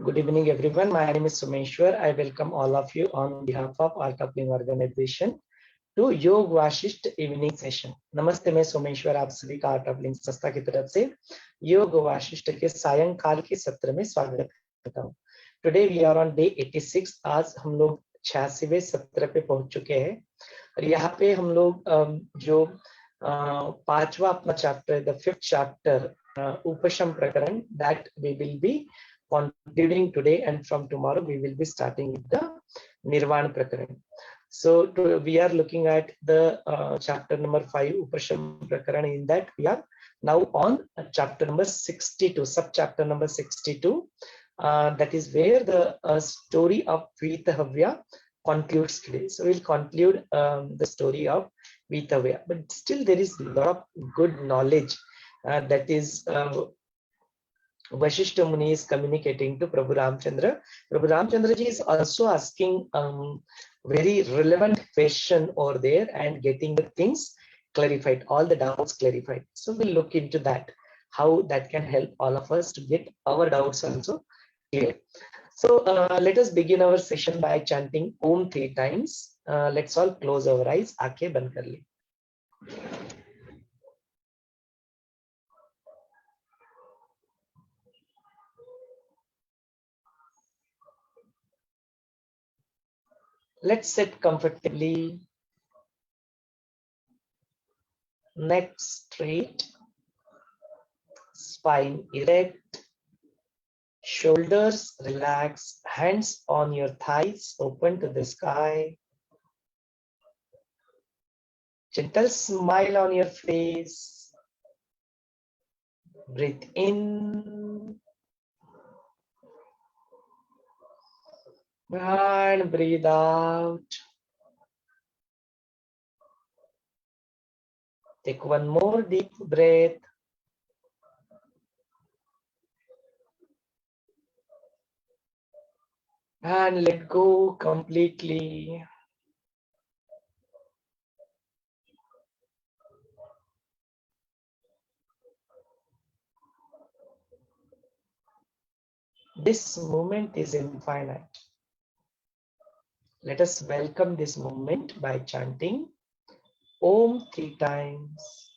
Good evening, everyone. My name is Sumeshwar. I welcome all of you on behalf of Art of Living Organization to योग Vasishtha evening session. नमस्ते, मैं सोमेश्वर आप सभी का art of living संस्था की तरफ से योग वाशिष्ठ के सायंकाल के सत्र में स्वागत करता हूँ। Today we are on day 86। आज हम लोग 86वें सत्र पे पहुंच चुके हैं और यहाँ पे हम लोग जो पांचवा अपना चैप्टर, द 5th चैप्टर उपशम प्रकरण, दैट वी विल बी concluding today, and from tomorrow we will be starting with the Nirvana Prakaran. So we are looking at the chapter number 5 Upsham Prakaran. In that we are now on chapter number 62, sub chapter number 62. That is where the story of Vithawya concludes today. So we'll conclude the story of Vithawya, but still there is a lot of good knowledge that is Vaashishtha Muni is communicating to Prabhu Ramchandra. Prabhu Ramchandra ji is also asking very relevant question over there and getting the things clarified, all the doubts clarified. So we'll look into that, how that can help all of us to get our doubts also clear. So let us begin our session by chanting Om 3 times. Let's all close our eyes. Aankhein band kar le. Let's sit comfortably, neck straight, spine erect, shoulders relaxed, hands on your thighs, open to the sky. Gentle smile on your face. Breathe in and breathe out. Take one more deep breath. And let go completely. This moment is infinite. Let us welcome this moment by chanting Om 3 times.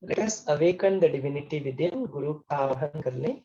Let us awaken the divinity within. Guru का आवाहन कर लें.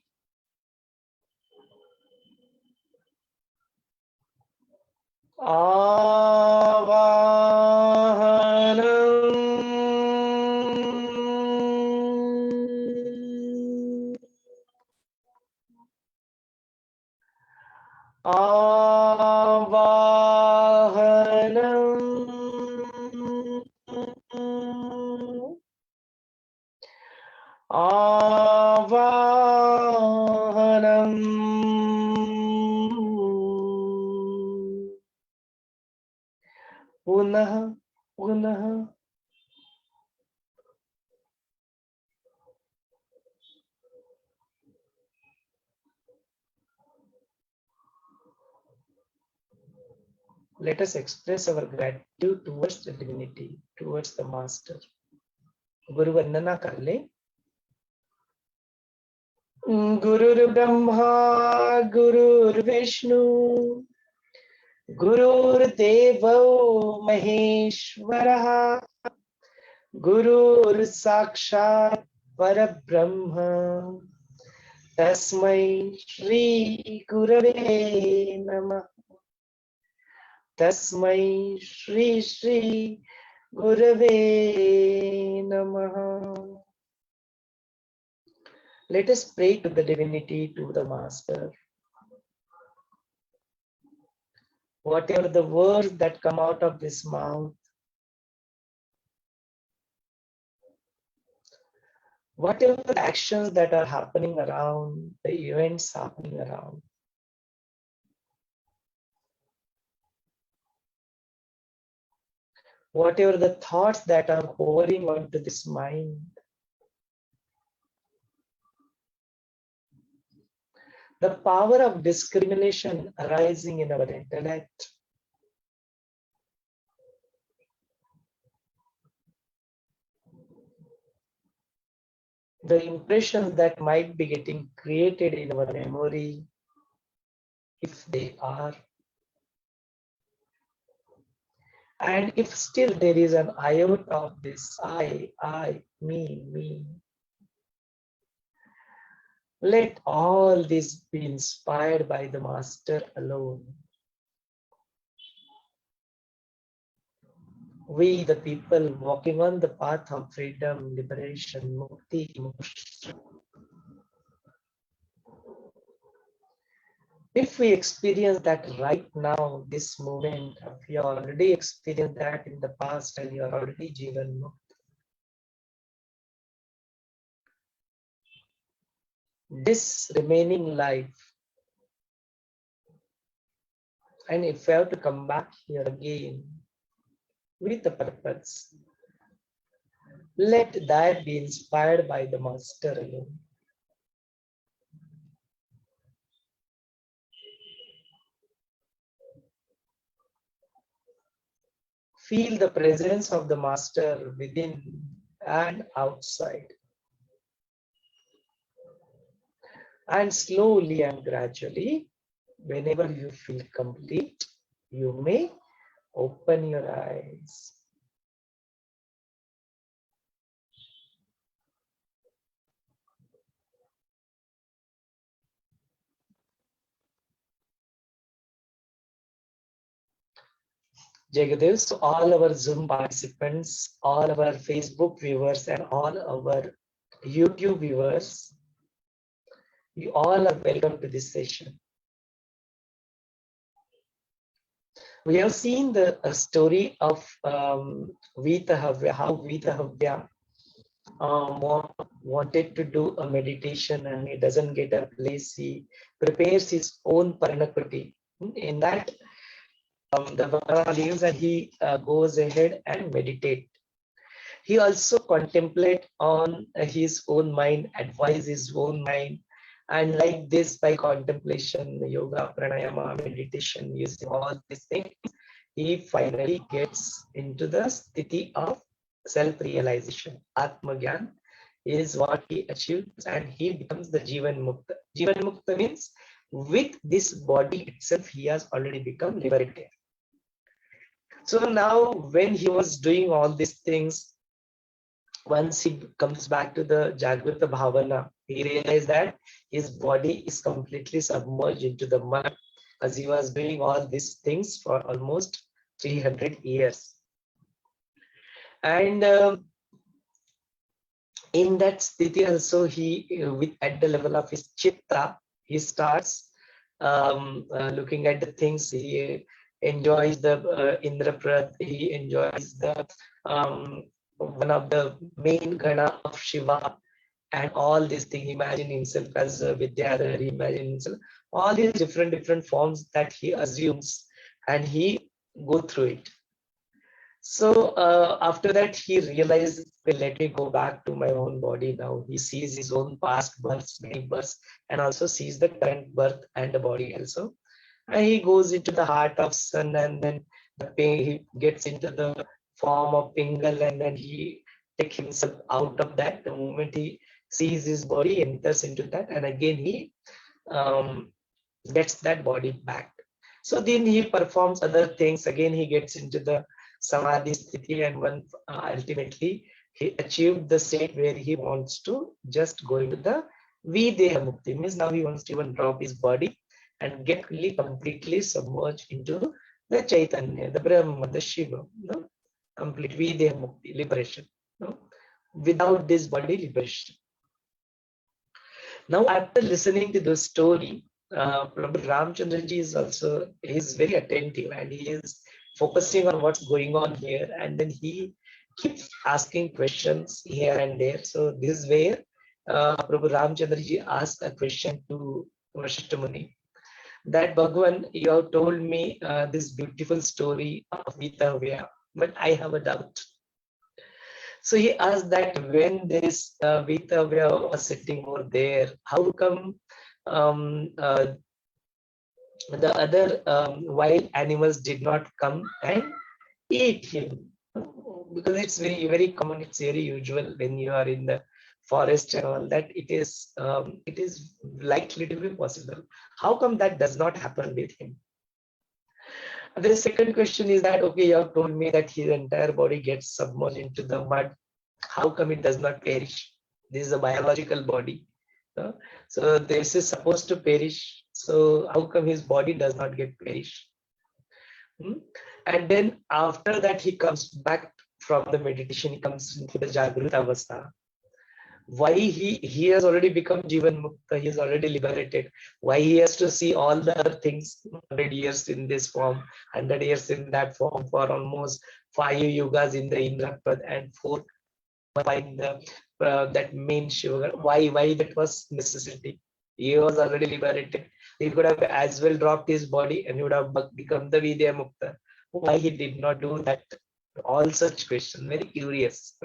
पुनः पुनः let us express our gratitude towards the divinity, towards the master. गुरु वंदना कर ले. गुरुर् ब्रह्मा गुरुर्विष्णु गुरुर्देवो महेश्वरः Guru Sakshat Parabrahma Tasmai Shri Gurave Namah. Tasmai Shri Shri Gurave Namah. Let us pray to the divinity, to the Master. Whatever the words that come out of this mouth, whatever the actions that are happening around, the events happening around, whatever the thoughts that are hovering onto this mind, the power of discrimination arising in our intellect, the impressions that might be getting created in our memory, if they are, and if still there is an iota of this I, me, let all this be inspired by the Master alone. We, the people walking on the path of freedom, liberation, mukti, moksha. If we experience that right now, this moment, if you already experienced that in the past and you are already Jivan Mukta, this remaining life, and if you have to come back here again with a purpose, let that be inspired by the Master alone. Feel the presence of the Master within and outside. And slowly and gradually, whenever you feel complete, you may open your eyes. Jagadev, so all our Zoom participants, all our Facebook viewers, and all our YouTube viewers, you all are welcome to this session. We have seen the story of Vithawya, how Vithawya wanted to do a meditation and he doesn't get a place. He prepares his own paranakuti. In that, the Bhagavad leaves and he goes ahead and meditate. He also contemplate on his own mind, advise his own mind, and like this, by contemplation, yoga, pranayama, meditation, using all these things, he finally gets into the sthiti of self-realization. Atmagyan is what he achieves and he becomes the Jivan Mukta. Jivan Mukta means with this body itself, he has already become liberated. So now when he was doing all these things, once he comes back to the Jagrata Bhavana, he realized that his body is completely submerged into the mud as he was doing all these things for almost 300 years. And in that sthiti also, he, at the level of his chitta, he starts looking at the things. He enjoys the Indraprat, he enjoys the one of the main Gana of Shiva, and all these things. Imagine himself as Vidyadhar, imagine himself, all these different forms that he assumes, and he go through it. So after that, he realizes, well, let me go back to my own body now. He sees his own past births, many births, and also sees the current birth and the body also. And he goes into the heart of sun, and then he gets into the form of Pingal, and then he takes himself out of that. The moment he sees his body, enters into that, and again he gets that body back. So then he performs other things. Again, he gets into the Samadhi sthiti, and one ultimately he achieved the state where he wants to just go into the Videha Mukti. Means now he wants to even drop his body and get really completely submerged into the Chaitanya, the Brahma, the Shiva, no? Complete Videha Mukti, liberation. No? Without this body, liberation. Now, after listening to the story, Prabhu Ramchandraji is very attentive and he is focusing on what's going on here, and then he keeps asking questions here and there. So this is where Prabhu Ramchandraji asked a question to Vaashishtha Muni, that Bhagavan, you have told me this beautiful story of Vithawya, but I have a doubt. So he asked that when this Vithawya was sitting over there, how come the other wild animals did not come and eat him? Because it's very, very common, it's very usual when you are in the forest and all that, it is likely to be possible. How come that does not happen with him? The second question is that, okay, you have told me that his entire body gets submerged into the mud. How come it does not perish? This is a biological body. So this is supposed to perish. So how come his body does not get perished? And then after that, he comes back from the meditation, he comes into the Jagruta Avastha. Why he has already become Jivan Mukta, he is already liberated. Why he has to see all the other things, 100 years in this form, 100 years in that form, for almost 5 yugas in the Indrapad and 4 in the that main Shiva. Why that was necessity? He was already liberated. He could have as well dropped his body and he would have become the Vidya Mukta. Why he did not do that? All such questions, very curious.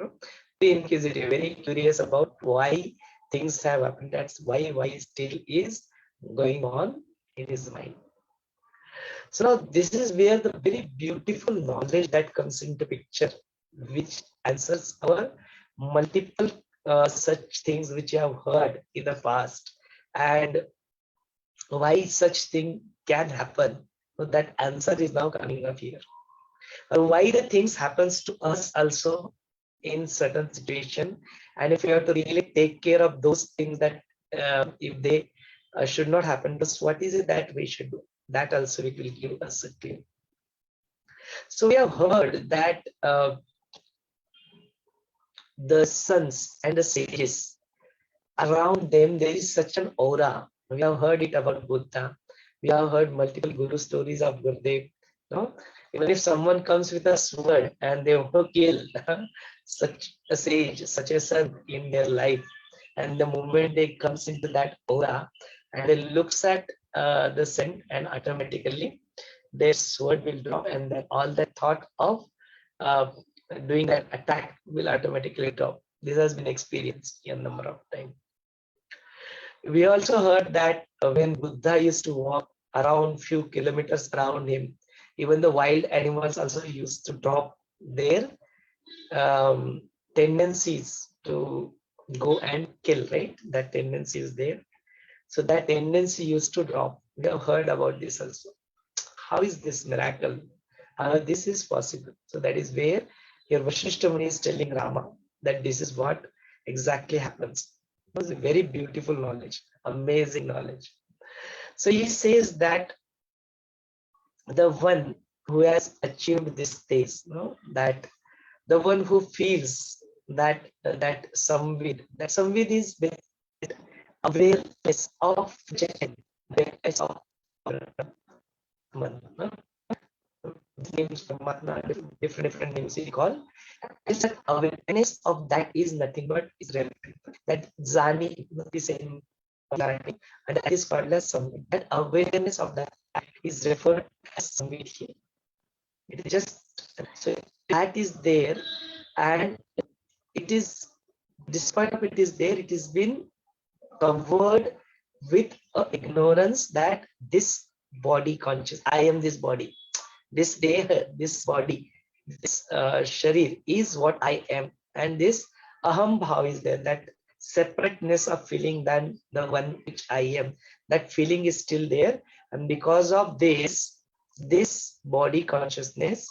Very inquisitive, very curious about why things have happened. That's why still is going on in his mind. So now this is where the very beautiful knowledge that comes into picture, which answers our multiple such things which you have heard in the past, and why such thing can happen. So that answer is now coming up here. Why the things happens to us also in certain situation, and if you have to really take care of those things that if they should not happen to us, what is it that we should do? That also it will give us a clue. So we have heard that the sons and the sages, around them there is such an aura. We have heard it about Buddha. We have heard multiple guru stories of Gurudev. No? Even if someone comes with a sword and they want to kill such a sage, such a son in their life, and the moment they comes into that aura and it looks at the sun, and automatically their sword will drop, and then all that thought of doing that attack will automatically drop. This has been experienced a number of times. We also heard that when Buddha used to walk around few kilometers around him, even the wild animals also used to drop their tendencies to go and kill, right? That tendency is there. So that tendency used to drop. We have heard about this also. How is this miracle? How this is possible? So that is where your Vaashishtha Muni is telling Rama that this is what exactly happens. It was a very beautiful knowledge, amazing knowledge. So he says that the one who has achieved this stage, that the one who feels that samvid is awareness of awareness of names from different names we call. It's that awareness of that is nothing but is relative. That Zani is in clarity, and that is called as samvid. That awareness of that is referred as samvid here. It is just so that is there, and it is, despite of it is there, it has been covered with ignorance that this body conscious, I am this body, this deha, this body, this sharir is what I am, and this aham bhav is there, that separateness of feeling than the one which I am, that feeling is still there, and because of this body consciousness,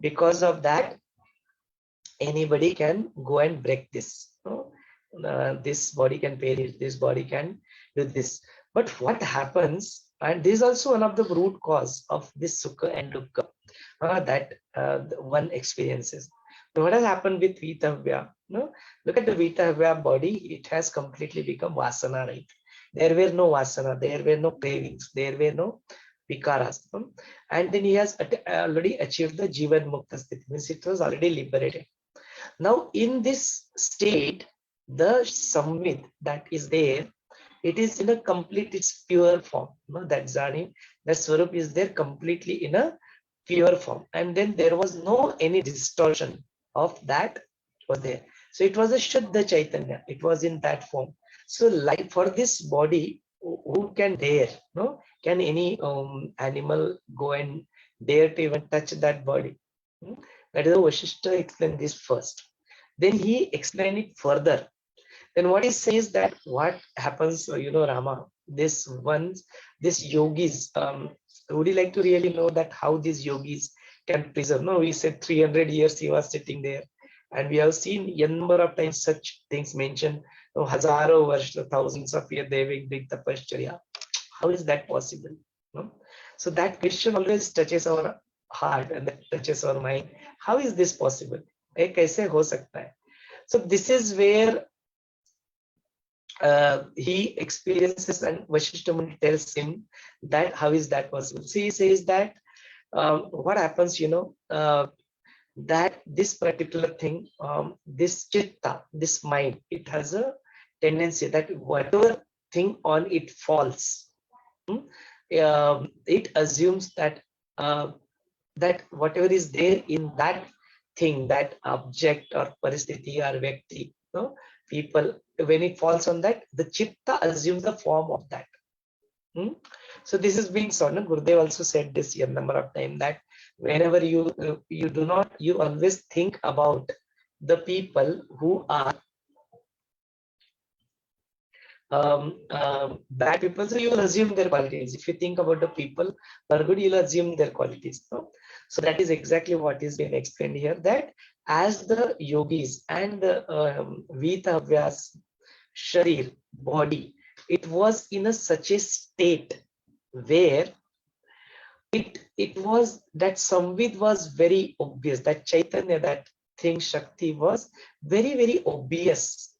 because of that anybody can go and break this. This body can pay this, this body can do this. But what happens, and this is also one of the root cause of this sukha and dukkha that one experiences. So what has happened with Vithawya? Look at the Vithawya body, it has completely become vasana, right? There were no vasana, there were no cravings, there were no vikaras. And then he has already achieved the Jivan Mukta Sthiti, means it was already liberated. Now in this state, the samvid that is there, it is in a complete, its pure form. That Zani, that Swarup is there completely in a pure form. And then there was no any distortion of that was there. So it was a Shuddha Chaitanya. It was in that form. So like for this body, who can dare? No? Can any animal go and dare to even touch that body? That is how Vaashishtha explained this first. Then he explained it further. Then what he says that what happens, Rama, this yogis, would you like to really know that how these yogis can preserve? No, we said 300 years he was sitting there. And we have seen a number of times such things mentioned, hazaro varsha, thousands of years they will bring tapashcharya. How is that possible? So that question always touches our heart and that touches our mind. How is this possible? Kaise ho sakta hai? So this is where he experiences, and Vaashishtha Muni tells him that how is that possible. So he says that what happens, that this particular thing, this chitta, this mind, it has a tendency that whatever thing on it falls, it assumes that that whatever is there in that thing, that object or paristhiti or vyakti, people, when it falls on that, the chitta assumes the form of that. So this is being said. Gurudev also said this a number of times, that whenever you always think about the people who are bad people, so you will assume their qualities. If you think about the people who are good, you'll assume their qualities. So that is exactly what is being explained here, that as the yogis and the Vithawya's sharir, body, it was in such a state where it was that samvid was very obvious, that chaitanya, that thing, shakti was very, very obvious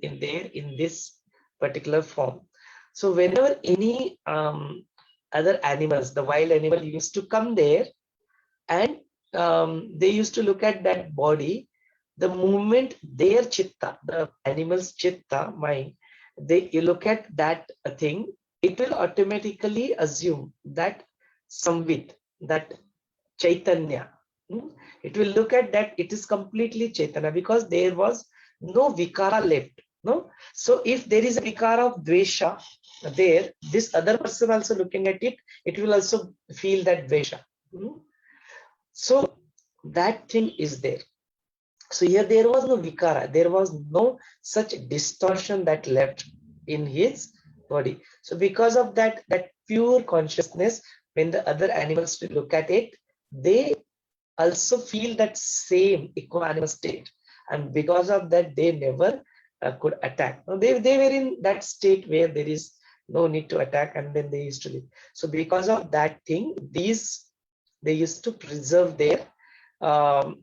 in this particular form. So whenever any other animals, the wild animal used to come there, and they used to look at that body, the moment their chitta, the animal's chitta, mind, you look at that thing, it will automatically assume that samvid, that chaitanya. It will look at that it is completely chaitanya, because there was no vikara left. So if there is a vikara of dvesha there, this other person also looking at it, it will also feel that dvesha. So that thing is there. So here there was no vikara, there was no such distortion that left in his body. So because of that pure consciousness, when the other animals will look at it, they also feel that same equanimous state. And because of that, they never could attack. They were in that state where there is no need to attack, and then they used to live. So because of that thing, they used to preserve their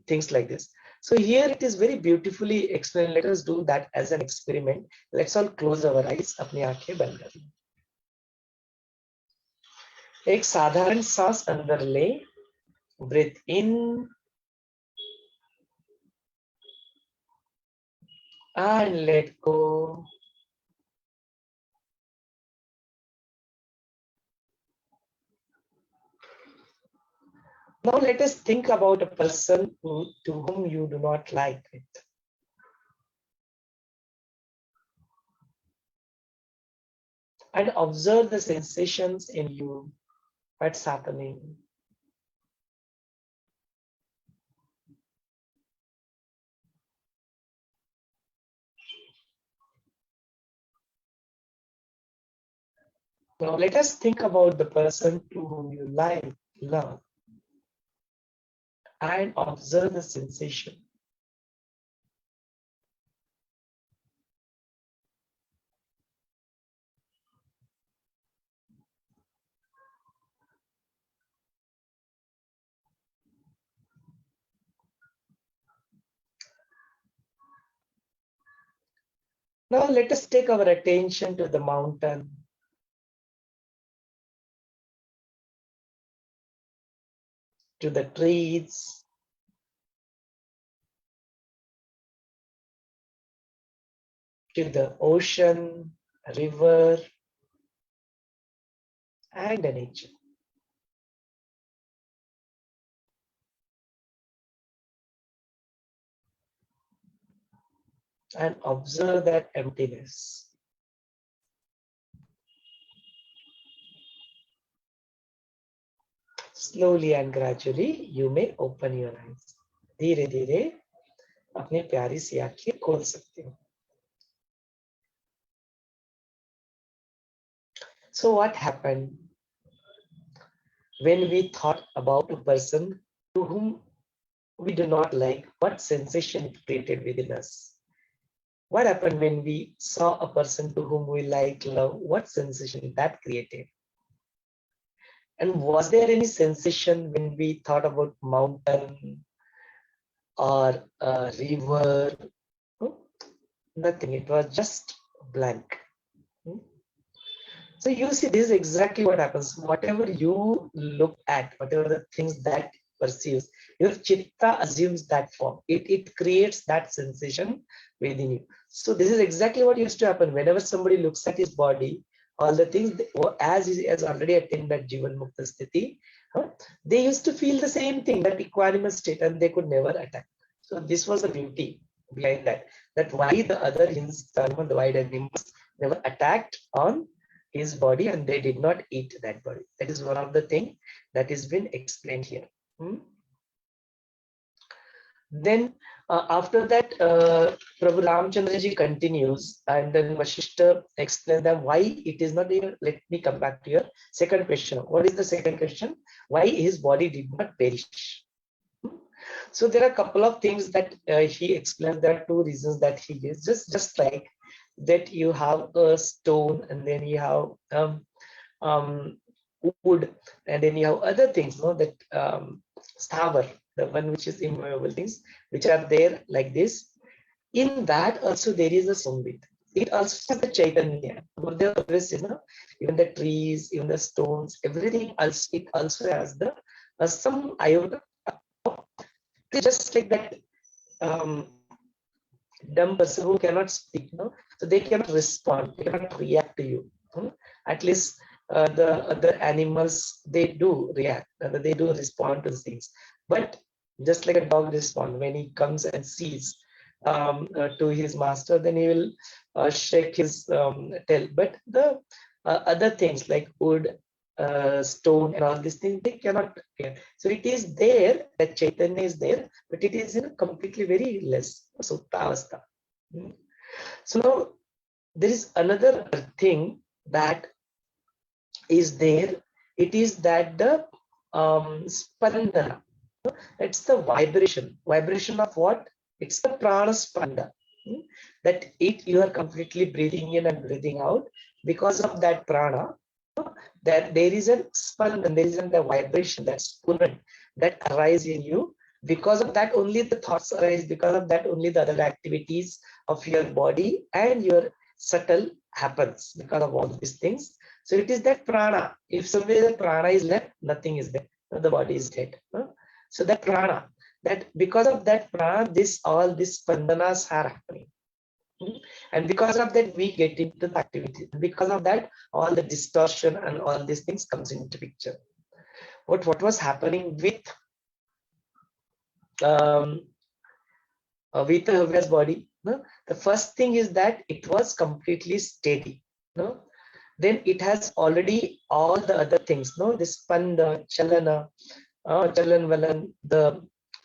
things like this. So here it is very beautifully explained. Let us do that as an experiment. Let's all close our eyes. अपनी आंखें बंद कर लें. एक साधारण सांस अंदर ले. Breathe in and let go. Now let us think about a person to whom you do not like it. And observe the sensations in you. What's happening? Now let us think about the person to whom you love, and observe the sensation. Now let us take our attention to the mountain. To the trees. To the ocean, river, and the nature. And observe that emptiness. Slowly and gradually you may open your eyes. धीरे धीरे अपनी प्यारी सी आंखें खोल सकते हो. So what happened when we thought about a person to whom we do not like? What sensation it created within us? What happened when we saw a person to whom we like, love? What sensation that created? And was there any sensation when we thought about mountain or a river? Nothing. It was just blank. So you see, this is exactly what happens. Whatever you look at, whatever the things that perceives, your chitta assumes that form. It creates that sensation within you. So this is exactly what used to happen. Whenever somebody looks at his body, all the things, as he has already attained that Jivan Mukta Sthiti, they used to feel the same thing, that equanimous state, and they could never attack. So this was the beauty behind that. That why the other the wild animals never attacked on his body and they did not eat that body. That is one of the things that has been explained here. Then after that, Prabhu Ramchandra ji continues, and then Vaashishtha explains them why it is not here. Let me come back to your second question. What is the second question? Why his body did not perish? So there are a couple of things that he explains. There are two reasons that he gives. Just like that, you have a stone, and then you have wood, and then you have other things, no? That sthavar, the one which is immovable things, which are there like this. In that also there is a Sambit. It also has the Chaitanya. Even the trees, even the stones, everything else, it also has the some iota. Just like that dumb person who cannot speak, no? So they cannot respond, they cannot react to you. At least the other animals, they do react, they do respond to things. But just like a dog responds when he comes and sees to his master, then he will shake his tail. But the other things like wood, stone, and all these things, they cannot react. So it is there, that Chaitanya is there, but it is in completely very less. So Tavastha. So now there is another thing that is there. It is that the spandana. It's the vibration. Vibration of what? It's the prana spanda. That you are completely breathing in and breathing out. Because of that prana, that there is a spandan, there is the vibration, that spurana that arises in you. Because of that only the thoughts arise. Because of that only the other activities of your body and your subtle happens, because of all these things. So it is that prana. If somewhere the prana is left, nothing is there. The body is dead. So that prana, that because of that prana, all these spandanas are happening. And because of that, we get into the activity. Because of that, all the distortion and all these things comes into picture. What was happening with Vithawya's body? No? The first thing is that it was completely steady. No? Then it has already all the other things. No, this spanda, chalana, chalan valan, the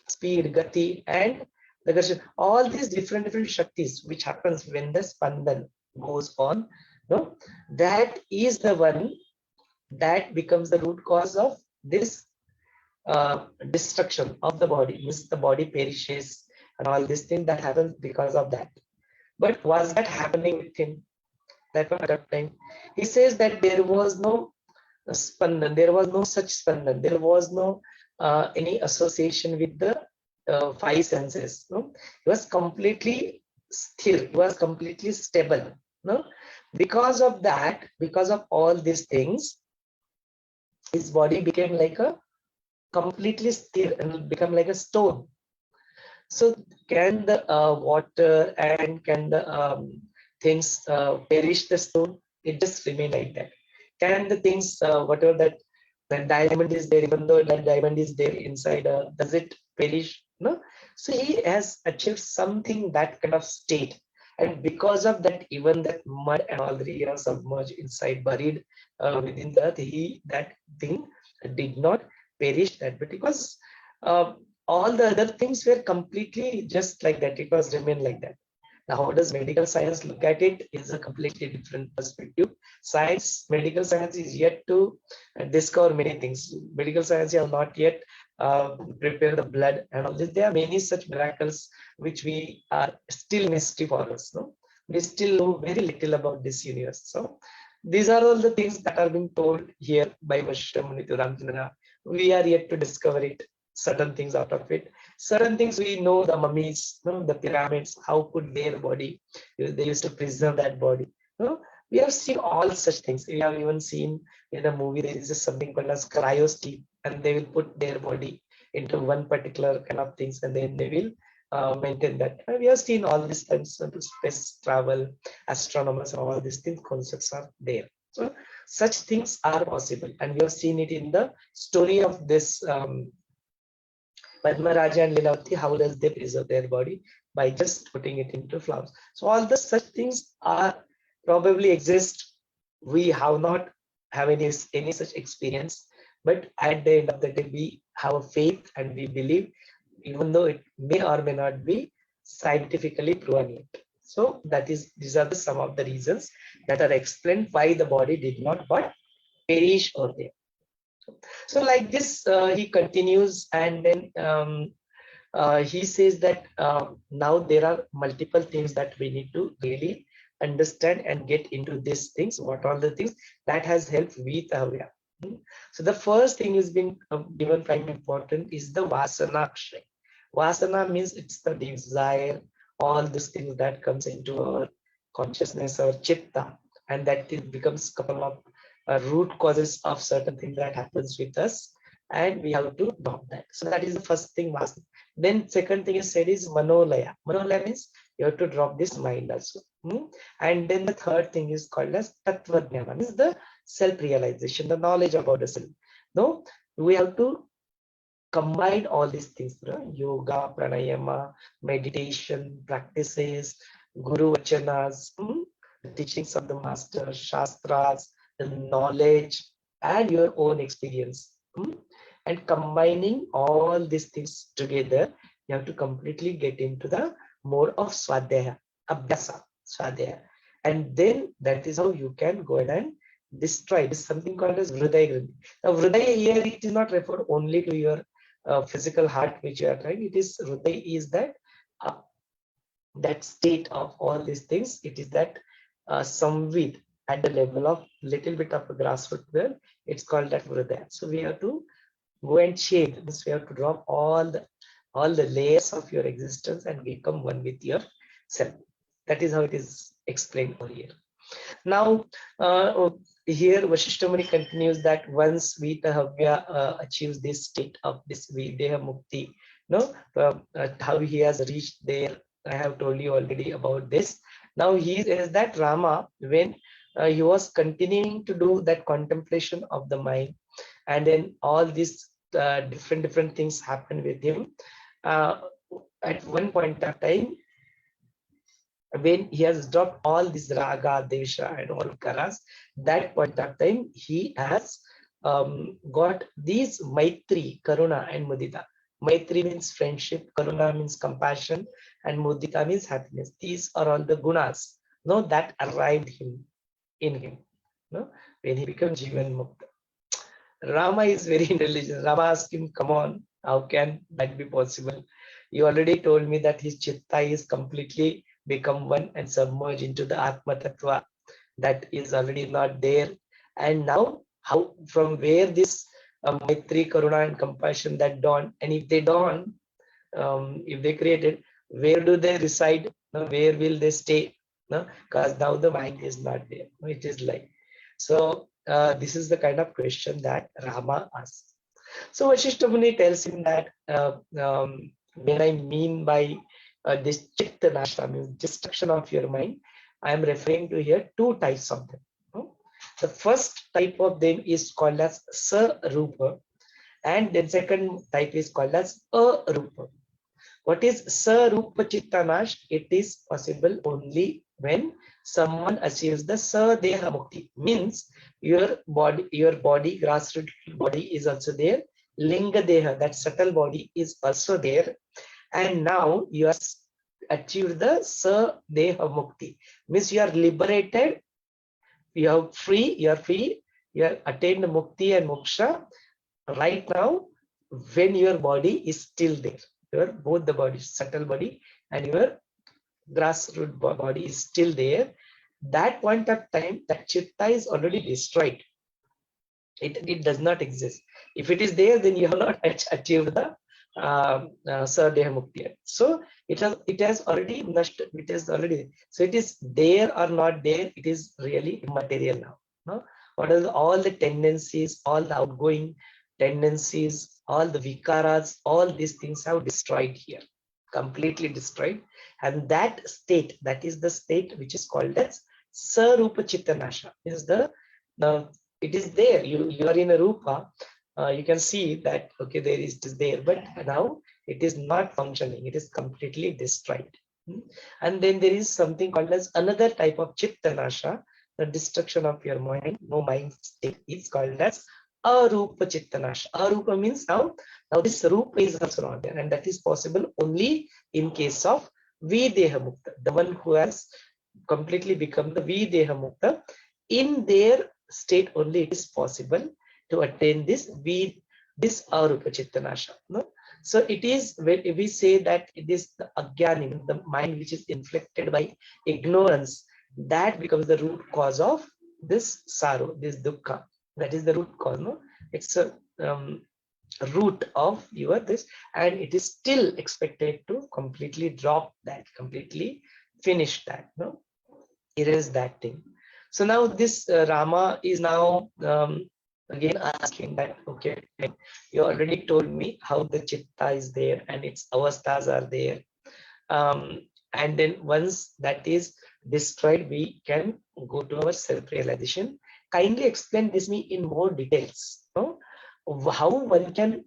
speed, gati, and the darshan, all these different shaktis which happens when the spandan goes on. No, that is the one that becomes the root cause of this destruction of the body. Means the body perishes and all these things that happens because of that. But was that happening with him? That one at that time, he says that there was no spandan, there was no such spandan, there was no any association with the five senses. No? He was completely sthir, he was completely stable. No, because of that, because of all these things, his body became like a completely sthir and become like a stone. So can the water and can the things perish the stone? It just remain like that. Can the things, whatever that when diamond is there, even though that diamond is there inside, does it perish? No. So he has achieved something, that kind of state, and because of that, even that mud and all the submerged inside, buried within the earth, that thing did not perish. That, but because uh, all the other things were completely just like that, it was remain like that. Now, how does medical science look at it is a completely different perspective. Medical science is yet to discover many things. Medical science have not yet prepared the blood and all this. There are many such miracles which we are still mystery for us. No, we still know very little about this universe. So these are all the things that are being told here by Upsham Muni to Ramchandra. We are yet to discover it. Certain things out of it. Certain things we know, the mummies, the pyramids, how could their body, they used to preserve that body. We have seen all such things. We have even seen in a movie, there is something called as cryo sleep, and they will put their body into one particular kind of things, and then they will maintain that. And we have seen all these things, space travel, astronomers, and all these things, concepts are there. So such things are possible, and we have seen it in the story of this Padmaraja and Lilavati. How does they preserve their body? By just putting it into flowers. So all the such things are probably exist. We have not have any such experience, but at the end of the day, we have a faith and we believe, even though it may or may not be scientifically proven yet. So these are some of the reasons that are explained why the body did not perish over there. So like this, he continues, and then he says that now there are multiple things that we need to really understand and get into these things. What are the things that has helped Vithawya? So the first thing is being given prime important is the Vasana Akshay. Vasana means it's the desire, all these things that comes into our consciousness, our chitta, and that it becomes couple of root causes of certain things that happens with us, and we have to drop that. So that is the first thing, Vasana. Then second thing is said is Manolaya. Manolaya means you have to drop this mind also. And then the third thing is called as Tattva Jnana, means the self-realization, the knowledge about the self. No, we have to combine all these things, yoga, pranayama, meditation, practices, guru vachanas, the teachings of the master, shastras, the knowledge, and your own experience. And combining all these things together, you have to completely get into the more of Swadhyaya, Abhyasa, Swadhyaya. And then that is how you can go ahead and destroy. This is something called as Hridaya Grandhi. Now, Hridaya here, it is not referred only to your physical heart which you are trying. It is Hridaya is that that state of all these things. It is that samvid at the level of little bit of a grassroots where it's called that Hridaya. So we have to go and shade this. We have to drop all the layers of your existence and become one with yourself. That is how it is explained over here. Now, here Vaashishtha Muni continues that once Vithawya achieves this state of this Videha Mukti, how he has reached there, I have told you already about this. Now he is that Rama, when he was continuing to do that contemplation of the mind, and then all these different things happened with him. At one point of time, when he has dropped all this raga, desha, and all karas, that point of time he has got these maitri, karuna, and mudita. Maitri means friendship, karuna means compassion, and mudita means happiness. These are all the gunas, that arrived in him, when he becomes Jivan Mukta. Rama is very intelligent. Rama asked him, "Come on, how can that be possible? You already told me that his chitta is completely become one and submerge into the Atma Tattva that is already not there. And now, how, from where this Maitri, Karuna, and compassion that dawn, and if they dawn, if they created, where do they reside? No, where will they stay? No, because now the mind is not there. No, it is like. So this is the kind of question that Rama asks. So Vaashishtha Muni tells him that when I mean by this chitta nasha, means destruction of your mind, I am referring to here two types of them. No? The first type of them is called as Sarupa, and then second type is called as Arupa. What is Sarupa Chitta Nash? It is possible only when someone achieves the Sadeha Mukti. Means your body, grassroots body is also there. Linga Deha, that subtle body is also there. And now you are achieved the Sadeha Mukti. Means you are liberated, you are free, you have attained Mukti and Moksha right now when your body is still there. Both the body, subtle body and your grassroots body is still there. That point of time, that chitta is already destroyed. It does not exist. If it is there, then you have not achieved the Sadeha Mukti. So it has already nashta, it is already. So it is there or not there, it is really immaterial now. No? What are all the tendencies, all the outgoing tendencies, all the vikaras, all these things have destroyed here, completely destroyed. And that state, that is the state which is called as Sarupa Chitta Nasha. Is it is there. You are in a rupa. You can see that okay, there is there, but now it is not functioning. It is completely destroyed. And then there is something called as another type of Chitta Nasha, the destruction of your mind. No mind state is called as Arupa Chitta Nasha. Arupa means now this Rupa is also not there, and that is possible only in case of Videha Mukta, the one who has completely become the Videha Mukta. In their state only it is possible to attain this Arupa Chitta Nasha. No? So it is when we say that it is the Ajnani, the mind which is inflicted by ignorance, that becomes the root cause of this sorrow, this dukkha. That is the root cause. No, it's a root of your this, and it is still expected to completely drop that, completely finish that. No, erase that thing. So now this Rama is now again asking that okay, you already told me how the chitta is there and its avasthas are there, and then once that is destroyed, we can go to our self-realization. Kindly explain this me in more details. No? How one can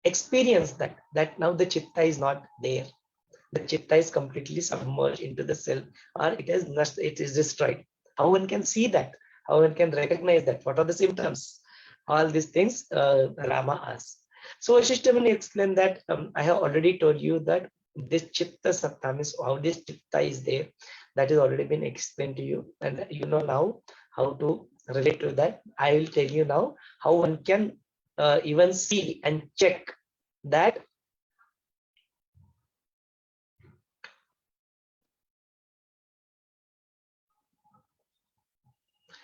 experience that now the chitta is not there. The chitta is completely submerged into the self, or it is destroyed. How one can see that? How one can recognize that? What are the symptoms? All these things Rama asks. So Vaashishtha Muni explained that I have already told you that this chitta satta means how this chitta is there. That has already been explained to you, and you know now how to relate to that. I will tell you now how one can even see and check that.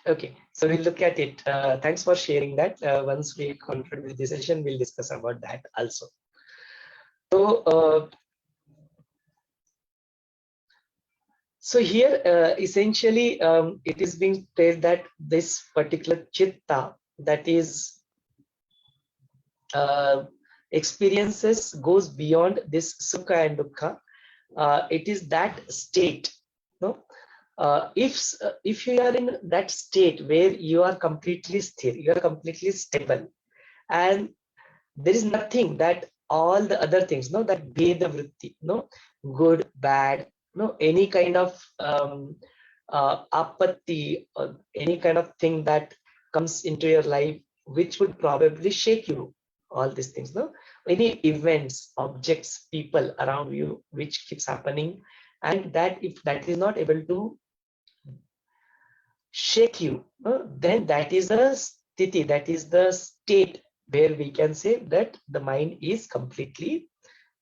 Okay, so we'll look at it. Thanks for sharing that. Once we conclude with this session, we'll discuss about that also. So here essentially it is being said that this particular chitta that is experiences goes beyond this sukha and dukkha. It is that state. No, if you are in that state where you are completely still, you are completely stable, and there is nothing that all the other things, no, that Veda Vritti, no, good, bad, no, any kind of apatti, or any kind of thing that comes into your life which would probably shake you, all these things, no, any events, objects, people around you which keeps happening, and that if that is not able to shake you, then that is a sthiti, that is the state where we can say that the mind is completely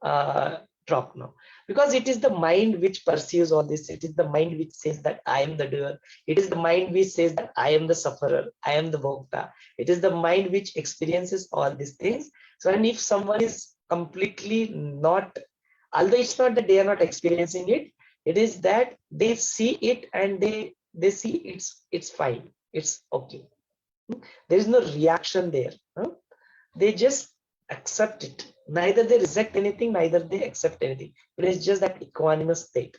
dropped now, because it is the mind which perceives all this. It is the mind which says that I am the doer. It is the mind which says that I am the sufferer, I am the bhokta. It is the mind which experiences all these things. So, and if someone is completely not Although it's not that they are not experiencing it, it is that they see it and they see it's fine, it's okay. There is no reaction there. They just accept it. Neither they reject anything, neither they accept anything. It is just that equanimous state,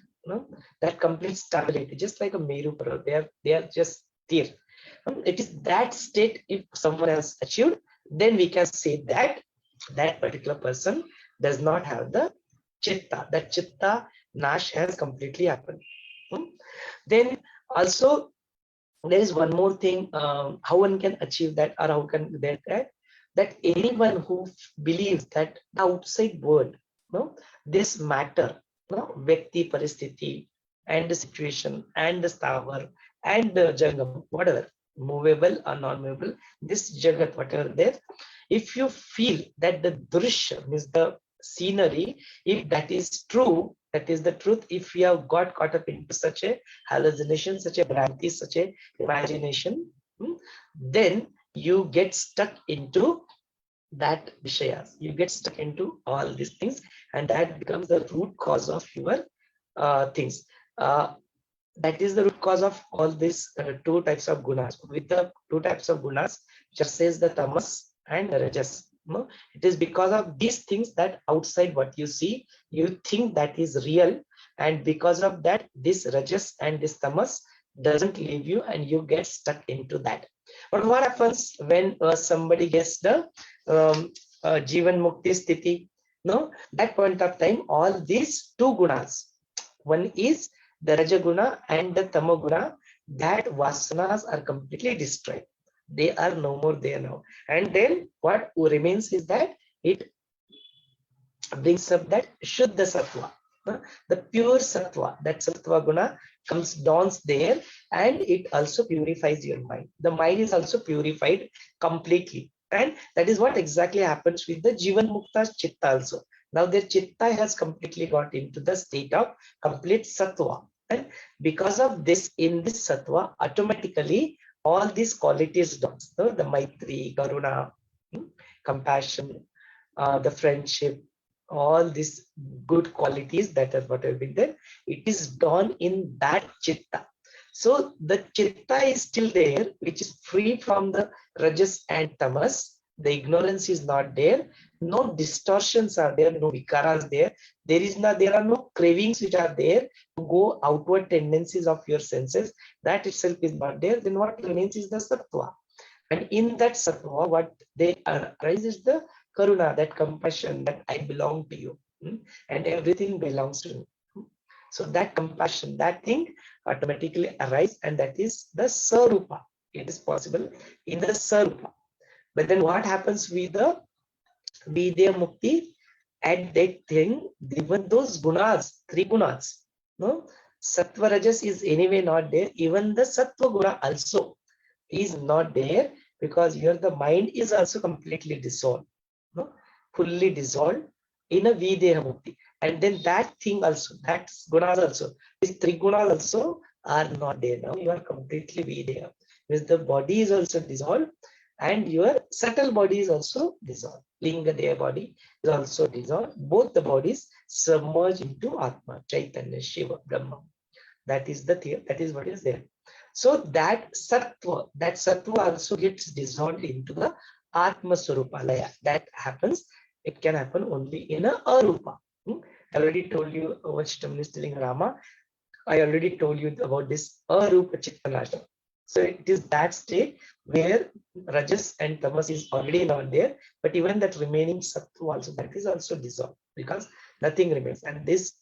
that complete stability, just like a Meru Parvat. They are just there. It is that state. If someone has achieved, then we can say that that particular person does not have the chitta. That chitta nash has completely happened. Then also there is one more thing, how one can achieve that, or how can that anyone who believes that the outside world, this matter, Vyakti, Paristiti, and the situation, and the Stavar, and the Jangam, whatever, movable or non-movable, this Jagat, whatever there, if you feel that the Drishya means the scenery, if that is true, that is the truth, if you have got caught up into such a hallucination, such a Bhranti, such a imagination, then you get stuck into that Vishayas. You get stuck into all these things, and that becomes the root cause of your things. That is the root cause of all these two types of gunas. With the two types of gunas, just says the tamas and rajas. It is because of these things that outside what you see, you think that is real, and because of that, this rajas and this tamas doesn't leave you, and you get stuck into that. But what happens when somebody gets the Jivan Mukti Sthiti? That point of time, all these two gunas, one is the Rajaguna and the Tamaguna, that vasanas are completely destroyed. They are no more there now. And then what remains is that it brings up that Shuddha Sattva, the pure Sattva, that Sattva Guna comes, dawns there, and it also purifies your mind. The mind is also purified completely. And that is what exactly happens with the Jivan Mukta Chitta also. Now their Chitta has completely got into the state of complete Sattva. And because of this, in this Sattva, automatically all these qualities dawns, the Maitri, Karuna, compassion, the friendship, all these good qualities that is what have been there, it is dawn in that Chitta. So the Chitta is still there, which is free from the Rajas and Tamas. The ignorance is not there. No distortions are there, no vikaras there. There are no cravings which are there to go outward tendencies of your senses. That itself is not there. Then what remains is the Sattva. And in that Sattva, what they arise is the Karuna, that compassion, that I belong to you, and everything belongs to me. So that compassion, that thing automatically arises, and that is the Sarupa. It is possible in the Sarupa. But then what happens with the Vidya Mukti? At that thing, even those gunas, three gunas, Sattva Rajas is anyway not there. Even the Sattva Guna also is not there, because here the mind is also completely dissolved, fully dissolved in a Videha Mukti. And then that thing also, that gunas also, these three gunas also are not there now. You are completely Videha. Because the body is also dissolved, and your subtle body is also dissolved. Linga Deha body is also dissolved. Both the bodies submerge into Atma, Chaitanya, Shiva, Brahma. That is the theory. That is what is there. So that sattva also gets dissolved into the Atma Swarupa Laya. That happens. It can happen only in a Arupa. I already told you what Shtamani is telling Rama. I already told you about this Arupa Chittanasha. So it is that state where Rajas and Tamas is already not there, but even that remaining Sattva also, that is also dissolved, because nothing remains. And this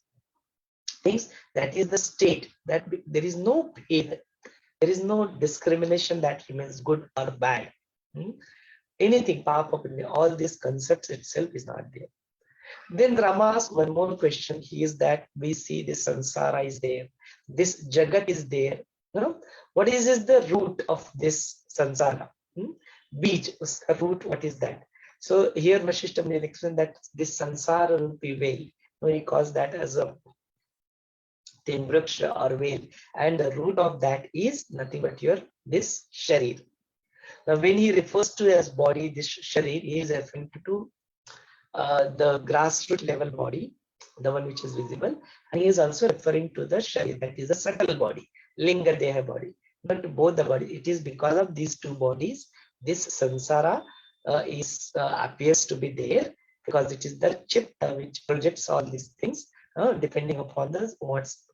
things, that is the state that there is no pain, there is no discrimination that remains good or bad. Anything, Papa, all these concepts itself is not there. Then Rama asks one more question. He is that we see this samsara is there, this Jagat is there. What is the root of this samsara? Bij, root, what is that? So here Vashishtha Muni explains that this samsara rupi veil, he calls that as a timbraksha or veil, and the root of that is nothing but this sharir. Now when he refers to as body, this sharir, he is referring to the grassroots level body, the one which is visible, and he is also referring to the Sharir, that is the subtle body, Linga Deha body, not both the body. It is because of these two bodies, this samsara appears to be there, because it is the chitta which projects all these things, depending upon the what's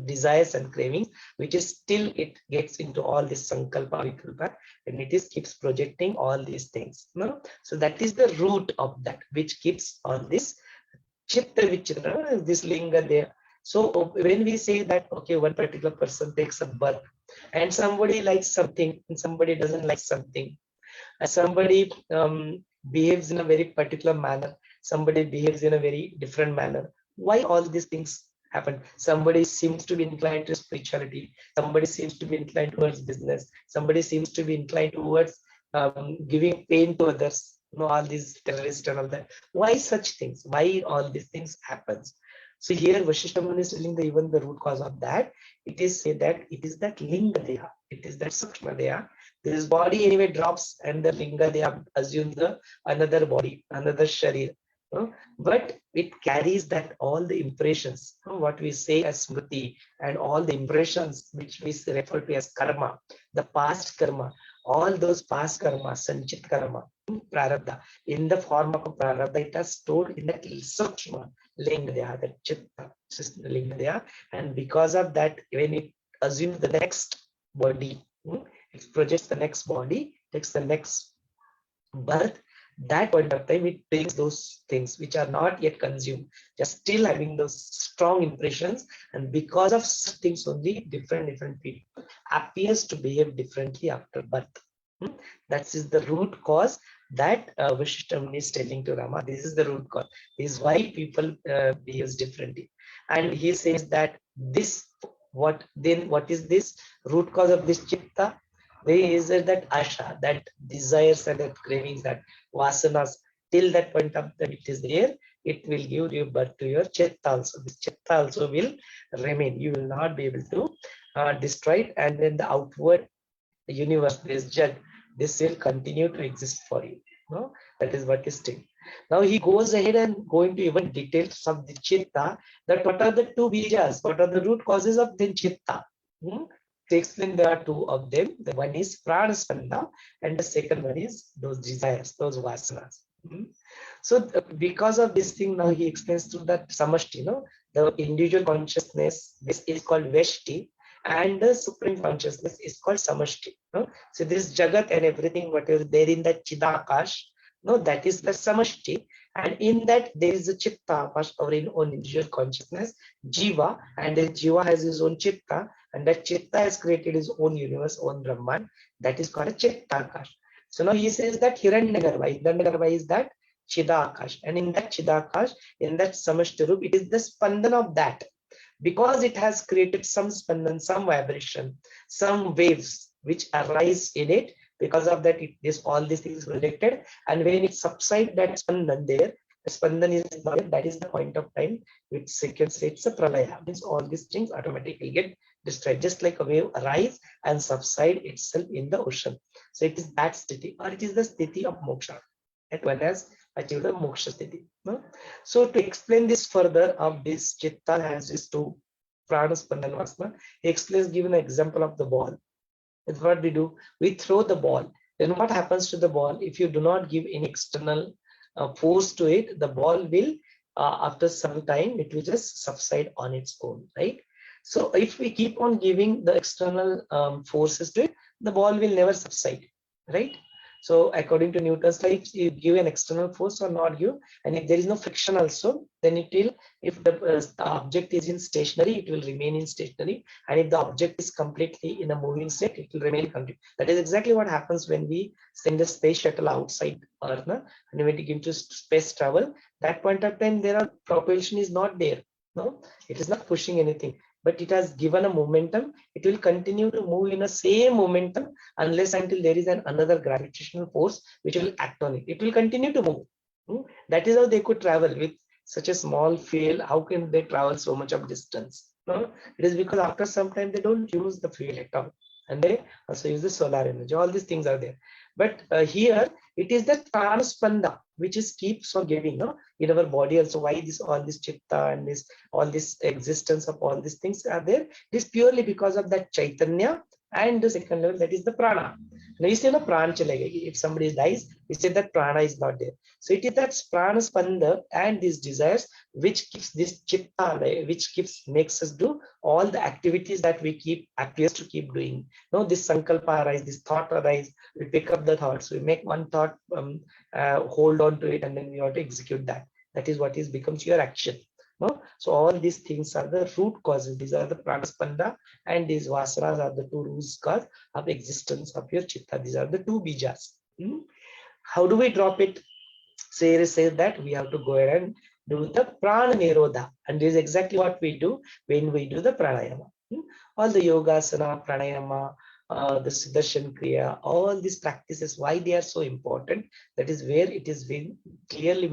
desires and cravings, which is still it gets into all this sankalpa vikalpa, and it is keeps projecting all these things. No? So that is the root of that, which keeps on this chitta, which this linga there. So when we say that, okay, one particular person takes a birth, and somebody likes something and somebody doesn't like something, somebody behaves in a very particular manner, somebody behaves in a very different manner. Why all these things happen? Somebody seems to be inclined to spirituality, somebody seems to be inclined towards business, somebody seems to be inclined towards giving pain to others, all these terrorists and all that. Why such things? Why all these things happens? So here Vaashishtha Muni is telling even the root cause of that. It is say that it is that linga deha, it is that sukshma deha. This body anyway drops, and the linga deha assumes the another body, another sharir. But it carries that all the impressions, what we say as smriti, and all the impressions which we refer to as karma, the past karma, all those past karma, sanchit karma, prarabdha, in the form of a prarabdha, it has stored in that sukshma linga deha, the chitta linga deha, and because of that, when it assumes the next body, it projects the next body, takes the next birth, that point of time it brings those things which are not yet consumed, just still having those strong impressions, and because of things only different people appears to behave differently after birth. That is the root cause that Vaashishtha Muni is telling to Rama. This is the root cause. This is why people behave differently, and he says that this what is this root cause of this chitta? There is that asha, that desires and that cravings, that vasanas, till that point of that it is there, it will give you birth to your chitta also. This chitta also will remain. You will not be able to destroy it, and then the outward universe, this jug, this will continue to exist for you. No? That is what is saying. Now he goes ahead and going to even details of the chitta, that what are the two bijas, what are the root causes of the chitta. To explain, there are two of them. The one is pranaspanda, and the second one is those desires, those vasanas. So because of this thing, now he explains through that samashti, the individual consciousness, this is called veshti, and the supreme consciousness is called samashti. So this jagat and everything, whatever there in that chidakash, that is the samashti, and in that there is a chitta akash, our own individual consciousness, jiva, and the jiva has his own chitta, and that chitta has created his own universe, own Brahman, that is called a chitta akash. So now he says that Hiranyagarbha is that chidakash, and in that chidakash, in that samashti roop, it is the spandan of that, because it has created some spandan, some vibration, some waves which arise in it. Because of that, all these things projected, and when it subsides, that spandan there, the spandan is not there, that is the point of time which can say it's a pralaya. Means all these things automatically get destroyed, just like a wave arise and subside itself in the ocean. So it is that sthiti, or it is the sthiti of moksha, that one has achieved the moksha sthiti. So to explain this further, of this chitta has these two prana, spandan, vasana, he explains, given an example of the ball. That's what we do. We throw the ball. Then what happens to the ball? If you do not give any external force to it, the ball will, after some time, it will just subside on its own, right? So if we keep on giving the external forces to it, the ball will never subside, right? So according to Newton's law, if you give an external force or not give, and if there is no friction also, then it will, if the object is in stationary, it will remain in stationary, and if the object is completely in a moving state, it will remain complete. That is exactly what happens when we send a space shuttle outside Earth, and when we give to space travel. That point of time, propulsion is not there. No, it is not pushing anything, but it has given a momentum. It will continue to move in the same momentum unless until there is another gravitational force which will act on it. It will continue to move. That is how they could travel with such a small fuel. How can they travel so much of distance? No? It is because after some time they don't use the fuel at all, and they also use the solar energy. All these things are there. But here it is the pranaspanda which is keeps on giving, no, in our body also. Why this all this chitta and this all this existence of all these things are there? It is purely because of that chaitanya, and the second level, that is the prana. Now you say no prana chalega. If somebody dies, we say that prana is not there. So it is that pranaspanda and these desires which keeps this chitta, which keeps makes us do all the activities that we keep appears to keep doing. No, this sankalpa arise, this thought arise, we pick up the thoughts, we make one thought, hold on to it, and then we have to execute that. That is what is becomes your action. No? So all these things are the root causes. These are the pranaspanda, and these vasanas are the two root cause of existence of your chitta. These are the two bijas. How do we drop it? So here it says that we have to go ahead and do the prana nirodha, and this is exactly what we do when we do the pranayama. All the yogasana, pranayama, the Sudarshan Kriya, all these practices, why they are so important, that is where it is being clearly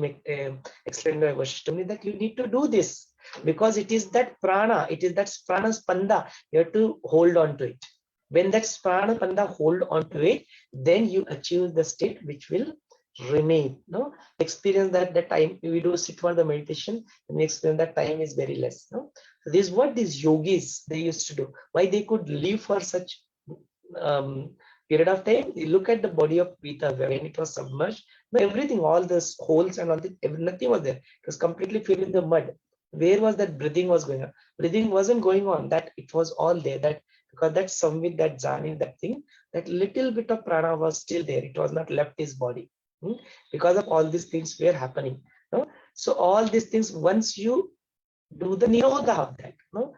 explained by Vaashishtha Muni that you need to do this, because it is that prana, it is that prana spanda, you have to hold on to it. When that prana spanda hold on to it, then you achieve the state which will remain. No, experience that the time we do sit for the meditation, and we experience that time is very less. No, so this is what these yogis they used to do. Why they could live for such period of time. You look at the body of Vithawya when it was submerged. Everything, all the holes and all that, nothing was there. It was completely filled with the mud. Where was that breathing was going on? Breathing wasn't going on. That it was all there. That because that samvid, that jani, that thing, that little bit of prana was still there. It was not left his body. Because of all these things were happening. No? So all these things, once you do the nirodha of that, no?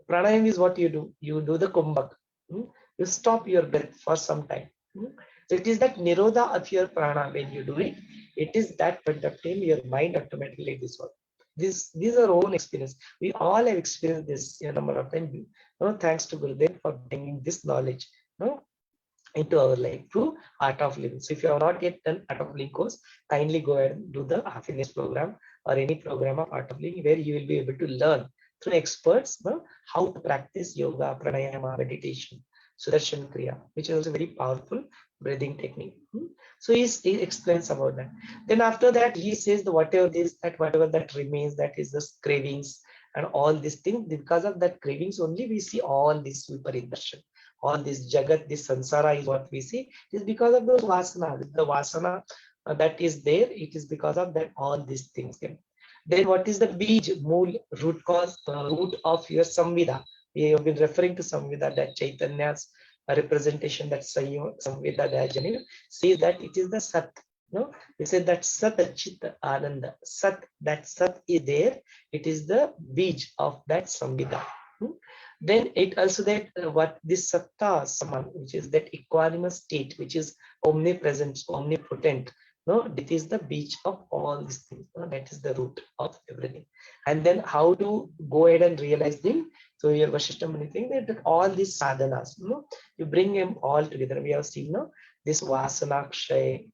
Pranayam is what you do. You do the kumbhak. You stop your breath for some time. So it is that nirodha of your prana when you do it. It is that point of time your mind automatically dissolves. These are our own experience. We all have experienced this a number of times. Thanks to Gurudev for bringing this knowledge into our life through Art of Living. So if you have not yet done Art of Living course, kindly go ahead and do the happiness program or any program of Art of Living, where you will be able to learn through experts how to practice yoga, pranayama, meditation, Sudarshan Kriya, which is also very powerful breathing technique. So he explains about that. Then after that, he says the whatever that remains, that is the cravings and all these things. Because of that cravings only, we see all this viparit all this jagat, this sansara is what we see. It is because of those vasana. The vasana that is there, it is because of that all these things. Then what is the bij, mool, root cause, root of your samvida? We have been referring to samvida, that Chaitanya's representation, that samvida Dayajani says that it is the sat. No, we said that sat chit ananda. Sat, that sat is there. It is the bij of that samvida. Then it also that what this satta saman, which is that equanimous state, which is omnipresent, omnipotent. No, it is the beach of all these things. That is the root of everything. And then how to go ahead and realize them. So here Vaashishtha Muni think that all these sadhanas, you bring them all together. We have seen this vasana kshay,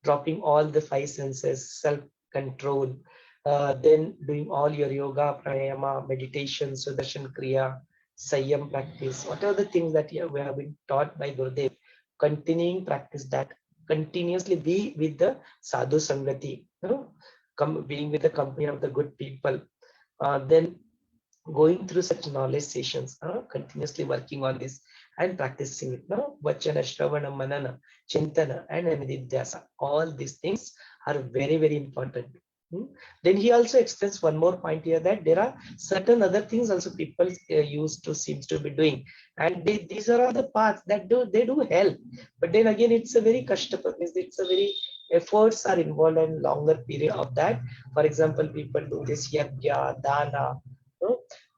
dropping all the five senses, self-control, then doing all your yoga, pranayama, meditation, Sudarshan Kriya, Sayam practice, whatever the things that we have been taught by Gurudev, continuing practice that, continuously be with the sadhu sangati, being with the company of the good people, then going through such knowledge sessions, continuously working on this and practicing it. Vachana, Shravana, Manana, Chintana, and Nididhyasa. All these things are very, very important. Then he also explains one more point here, that there are certain other things also people seems to be doing, and these are all the paths that they do help, but then again it's a very kashtapa, it's a very efforts are involved in longer period of that. For example, people do this yajna, dana,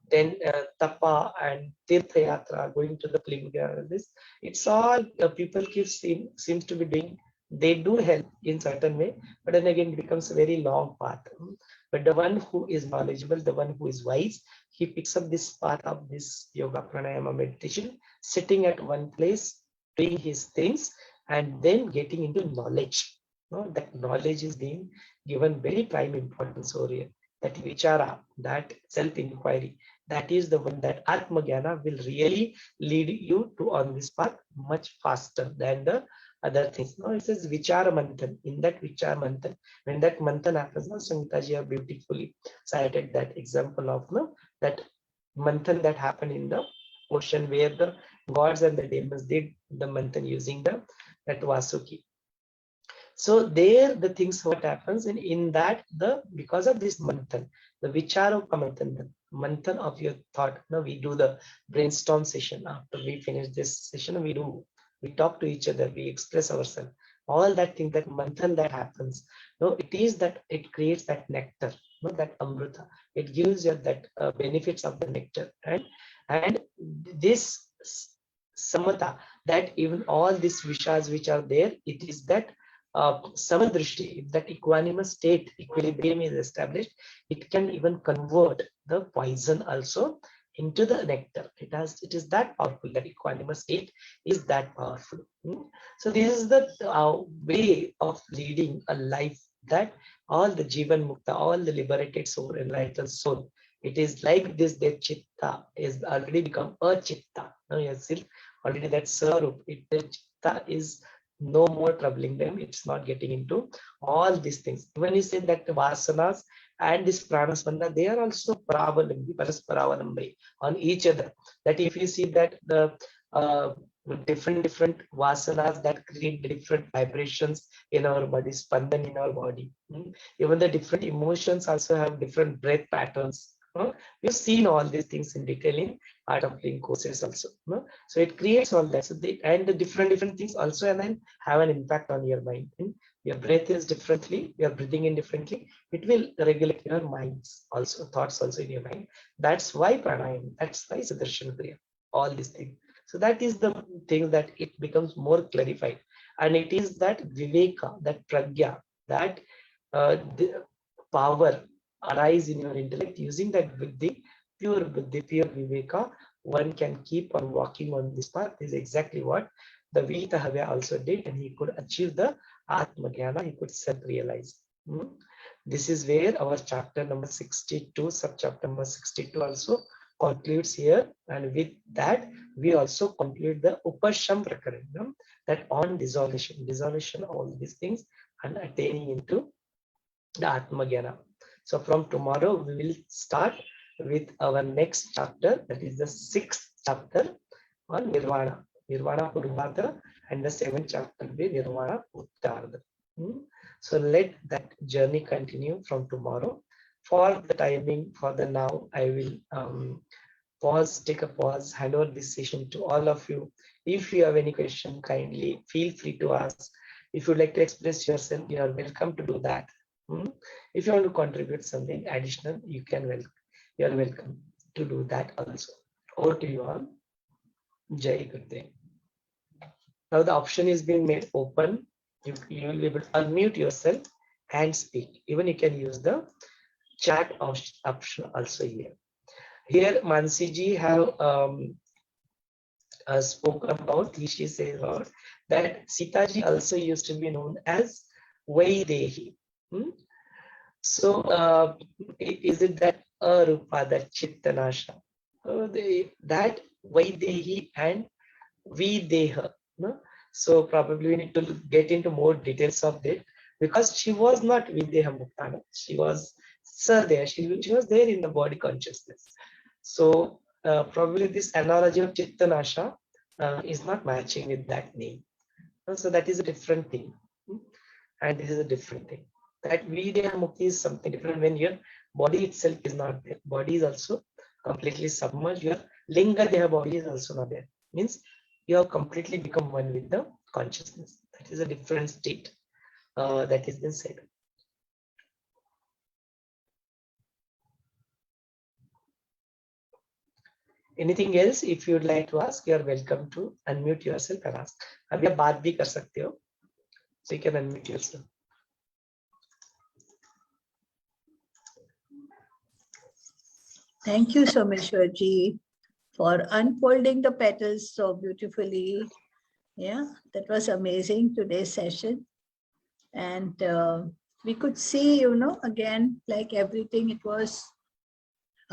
then tapa and tirtha yatra, going to the pilgrimage. This it's all people seems to be doing. They do help in certain way, but then again it becomes a very long path. But the one who is knowledgeable, the one who is wise, he picks up this path of this yoga, pranayama, meditation, sitting at one place, doing his things, and then getting into knowledge. That knowledge is being given very prime importance over here. That vichara, that self-inquiry, that is the one that Atma Jnana will really lead you to on this path much faster than the other things. No, it says Vichar Manthan. In that Vichar Manthan, when that Manthan happens, no, Samhitaji have beautifully cited that example of that Manthan that happened in the ocean, where the gods and the demons did the Manthan using that Vasuki. So there the things what happens in that because of this Manthan, the Vicharo Manthan, the Manthan of your thought. We do the brainstorm session. After we finish this session, we talk to each other, we express ourselves. All that thing, that Manthan that happens, it is that it creates that nectar, that Amrita. It gives you that benefits of the nectar, and this Samata, that even all these vishas which are there, it is that Samadrishti, if that equanimous state, equilibrium is established, it can even convert the poison also into the nectar. It is that powerful. That equanimous state is that powerful. So this is the way of leading a life that all the Jivan Mukta, all the liberated soul, enlightened soul, it is like this. Their chitta is already become a chitta. Already that sarup, the chitta is no more troubling them. It's not getting into all these things. When you say that the vasanas and this pranaspanda, they are also parasparavalambi on each other. That if you see that the different vasanas that create different vibrations in our body, spandan in our body. Even the different emotions also have different breath patterns. We've seen all these things in detail in Art of Living courses also. So it creates all that. So and the different things also, and then have an impact on your mind. Your breath is differently, you're breathing in differently. It will regulate your minds also, thoughts also in your mind. That's why pranayama, that's why Sudarshan Kriya, all these things. So that is the thing that it becomes more clarified. And it is that viveka, that pragya, that the power arise in your intellect, using that buddhi, pure viveka, one can keep on walking on this path. This is exactly what the Vithawya also did, and he could achieve the Atma Jnana, he could self-realize. This is where our chapter number 62, subchapter number 62 also concludes here, and with that we also conclude the Upsham Prakaran, that on dissolution, all these things, and attaining into the Atma Jnana. So from tomorrow we will start with our next chapter, that is the 6th chapter on Nirvana Purvada, and the 7th chapter will be Nirvana Uttarada. So let that journey continue from tomorrow. For the timing, for the now, I will take a pause, hand over this session to all of you. If you have any question, kindly feel free to ask. If you'd like to express yourself, you are welcome to do that. If you want to contribute something additional, you are welcome to do that also. Over to you all. Jai Gurudev. Now the option is being made open. You will be able to unmute yourself and speak. Even you can use the chat option also here. Here Mansi ji have spoken about, she says about that Sita ji also used to be known as Vaidehi. So is it that Arupa, that Chittanasha? That Vaidehi and Videha. So probably we need to get into more details of that, because she was not Videha Muktana. She was there. She was there in the body consciousness. So probably this analogy of Chittanasha is not matching with that name. So that is a different thing. And this is a different thing. That Videha Mukti is something different when your body itself is not there. Body is also completely submerged. Your Linga Deha body is also not there. Means you have completely become one with the consciousness. That is a different state that is been said. Anything else? If you would like to ask, you are welcome to unmute yourself and ask. अभी आप बात भी कर सकते हो. So you can unmute yourself. Thank you, Someshwarji, for unfolding the petals so beautifully. Yeah, that was amazing, today's session. And we could see, again, like everything, it was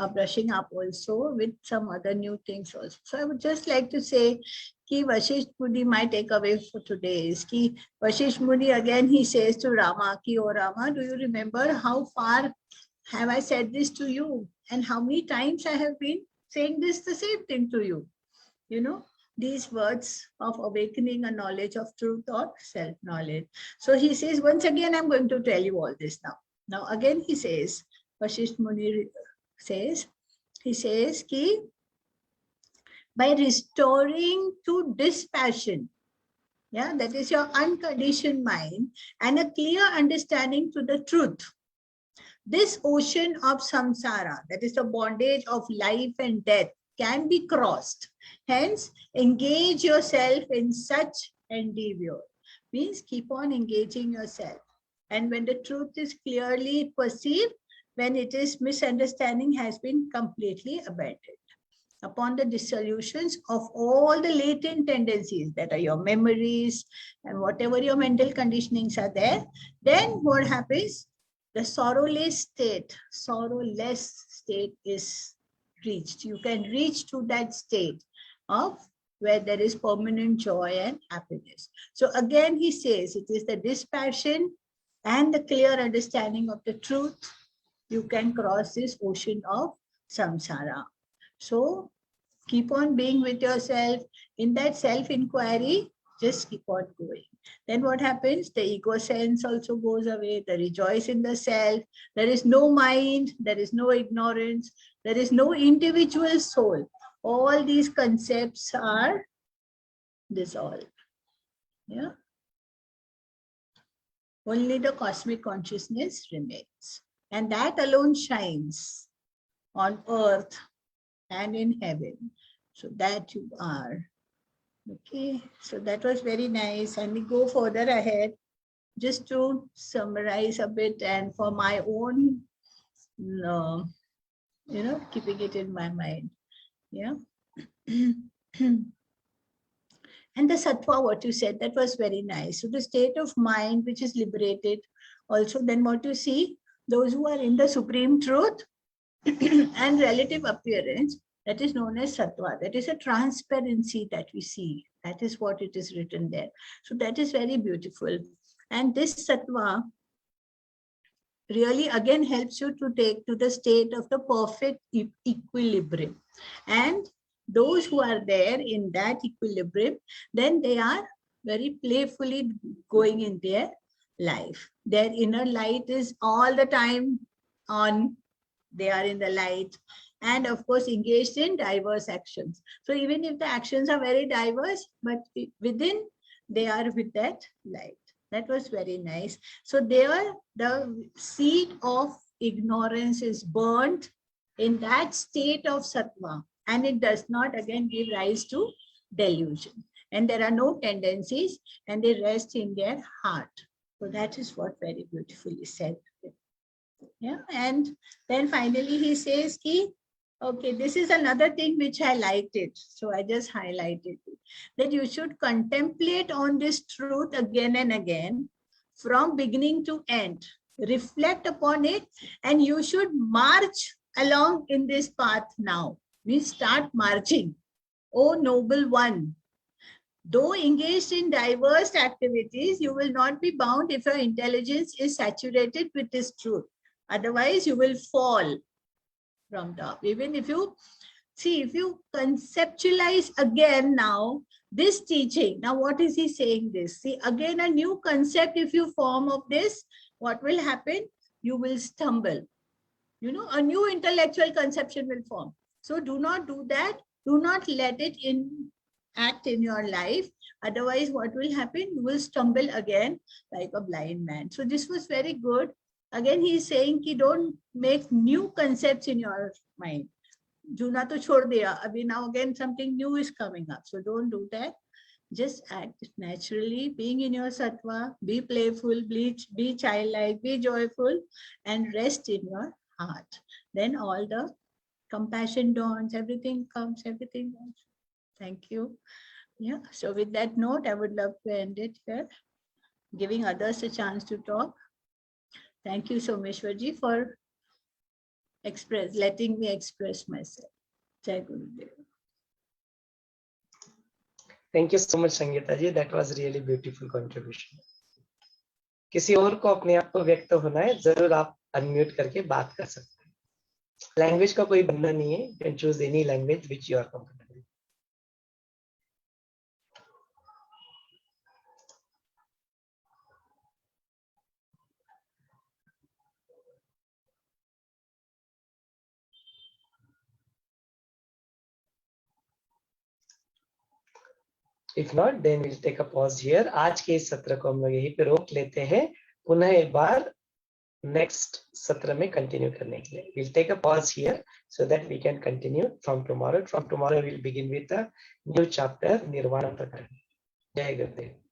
brushing up also with some other new things also. So I would just like to say, Ki Vashisht Muni, my takeaway for today is Ki Vashisht Muni again he says to Rama, Ki O Rama, do you remember how far have I said this to you? And how many times I have been saying this the same thing to you? You know, these words of awakening a knowledge of truth or self-knowledge. So he says, once again, I'm going to tell you all this now. Now again he says, Vashisht Muni says, he says, Ki by restoring to dispassion, yeah, that is your unconditioned mind, and a clear understanding to the truth, this ocean of samsara, that is the bondage of life and death, can be crossed. Hence, engage yourself in such endeavor. Means keep on engaging yourself. And when the truth is clearly perceived, when it is misunderstanding has been completely abandoned. Upon the dissolutions of all the latent tendencies that are your memories and whatever your mental conditionings are there, then what happens? The sorrowless state is reached. You can reach to that state of where there is permanent joy and happiness. So again, he says it is the dispassion and the clear understanding of the truth. You can cross this ocean of samsara. So keep on being with yourself. In that self-inquiry, just keep on going. Then what happens? The ego sense also goes away. The rejoice in the self. There is no mind. There is no ignorance. There is no individual soul. All these concepts are dissolved. Yeah. Only the cosmic consciousness remains. And that alone shines on earth and in heaven. So that you are. Okay, so that was very nice. And we go further ahead just to summarize a bit and for my own, keeping it in my mind. Yeah. And the sattva, what you said, that was very nice. So the state of mind which is liberated. Also, then what you see, those who are in the supreme truth and relative appearance, that is known as sattva. That is a transparency that we see. That is what it is written there. So that is very beautiful. And this sattva really again helps you to take to the state of the perfect equilibrium. And those who are there in that equilibrium, then they are very playfully going in their life. Their inner light is all the time on. They are in the light. And of course, engaged in diverse actions. So even if the actions are very diverse, but within, they are with that light. That was very nice. So there, the seed of ignorance is burnt in that state of sattva. And it does not again give rise to delusion. And there are no tendencies and they rest in their heart. So that is what very beautifully said. Yeah. And then finally he says, okay, this is another thing which I liked it. So I just highlighted it. That you should contemplate on this truth again and again from beginning to end. Reflect upon it and you should march along in this path now. We start marching. O noble one, though engaged in diverse activities, you will not be bound if your intelligence is saturated with this truth. Otherwise, you will fall from top. Even if you see, if you conceptualize again now this teaching, now what is he saying this? See, again a new concept if you form of this, what will happen? You will stumble. You know, a new intellectual conception will form. So do not do that. Do not let it act in your life. Otherwise, what will happen? You will stumble again like a blind man. So this was very good. Again, he is saying ki don't make new concepts in your mind. Juna to chhod diya. Abhi now again something new is coming up. So don't do that. Just act naturally, being in your sattva, be playful, be childlike, be joyful, and rest in your heart. Then all the compassion dawns, everything comes, everything comes. Thank you. Yeah. So with that note, I would love to end it here, giving others a chance to talk. Thank you, Someshwarji, for letting me express myself. Jai Gurudev. Thank you so much, Sangeeta ji. That was really beautiful contribution. किसी और को अपने आप को व्यक्त होना है, जरूर आप अनम्यूट करके बात कर सकते हैं. लैंग्वेज का कोई बंधन नहीं है. You can choose any language which you are comfortable. If not, then we'll take a pause here. आज के इस सत्र को हम लोग यहीं पे रोक लेते हैं. पुनः एक बार नेक्स्ट सत्र में कंटिन्यू करने के लिए. We'll take a pause here so that we can continue from tomorrow. From tomorrow we'll begin with a new chapter, Nirvana Prakaran. Jai Gurudev.